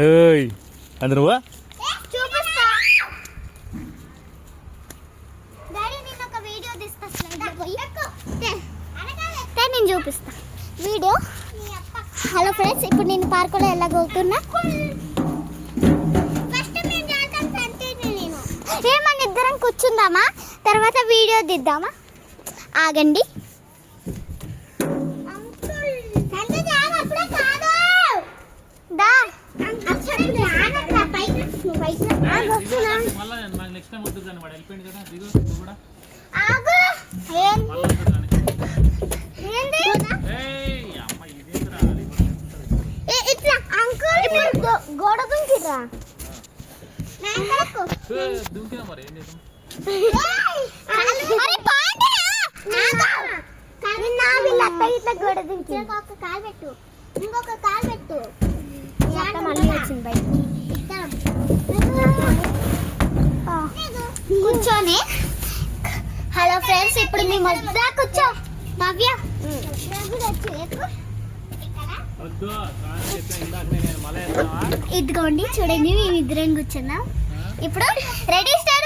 ఏయ్ అది నువ్వా? చూపిస్తా డాడీ నేను ఒక వీడియో తీసుకొస్తా నేను చూపిస్తా వీడియో. హలో ఫ్రెండ్స్, ఇప్పుడు నేను పార్కులో వెళ్ళగలుగుతున్నా. ఏమన్నా ఇద్దరం కూర్చుందామా, తర్వాత వీడియో తీద్దామా? ఆగండి. గోడ దుంకిరా గోడ దుంకి. ఇంకొక కాలు పెట్టు, ఇంకొక కాలు పెట్టు. మళ్ళీ వచ్చింది బయట కూర్చొని. హలో ఫ్రెండ్స్, ఇప్పుడు మేము వద్దా కూర్చో నవ్య. ఇదిగోండి చూడండి, మేము ఇద్దరం కూర్చున్నాం. ఇప్పుడు రెడీ స్టార్ట్.